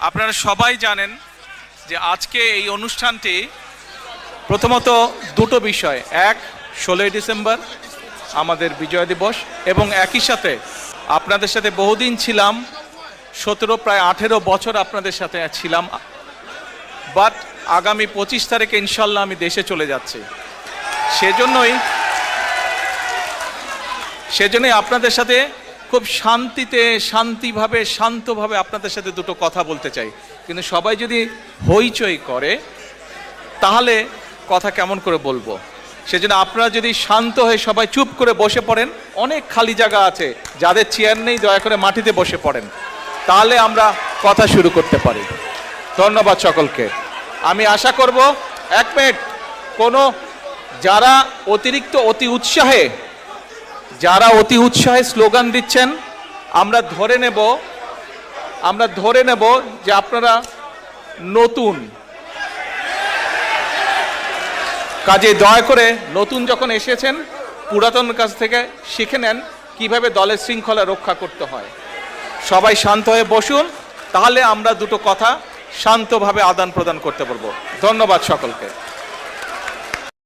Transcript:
আপনারা সবাই জানেন যে আজকে এই অনুষ্ঠানটি প্রথমত দুটো বিষয়, এক 16ই ডিসেম্বর আমাদের বিজয় দিবস, এবং একই সাথে আপনাদের সাথে বহুদিন ছিলাম, 17 প্রায় 18 বছর আপনাদের সাথে ছিলাম, বাট আগামী 25 তারিখে ইনশাল্লাহ আমি দেশে চলে যাচ্ছি। সেজন্যই আপনাদের সাথে খুব শান্তভাবে আপনাদের সাথে দুটো কথা বলতে চাই। কিন্তু সবাই যদি হইচই করে তাহলে কথা কেমন করে বলবো? সেজন্য আপনারা যদি শান্ত হয়ে সবাই চুপ করে বসে পড়েন, অনেক খালি জায়গা আছে, যাদের চেয়ার নেই দয়া করে মাটিতে বসে পড়েন, তাহলে আমরা কথা শুরু করতে পারি। ধন্যবাদ সকলকে। আমি আশা করব 1 মিনিট কোনো যারা অতি উৎসাহে স্লোগান দিচ্ছেন, আমরা ধরে নেব যে আপনারা নতুন, কাজে দয়া করে নতুন যখন এসেছেন পুরাতন কাছ থেকে শিখে নেন কিভাবে দলের শৃঙ্খলা রক্ষা করতে হয়। সবাই শান্ত হয়ে বসুন, তাহলে আমরা দুটো কথা শান্তভাবে আদান প্রদান করতে পারবো। ধন্যবাদ সকলকে।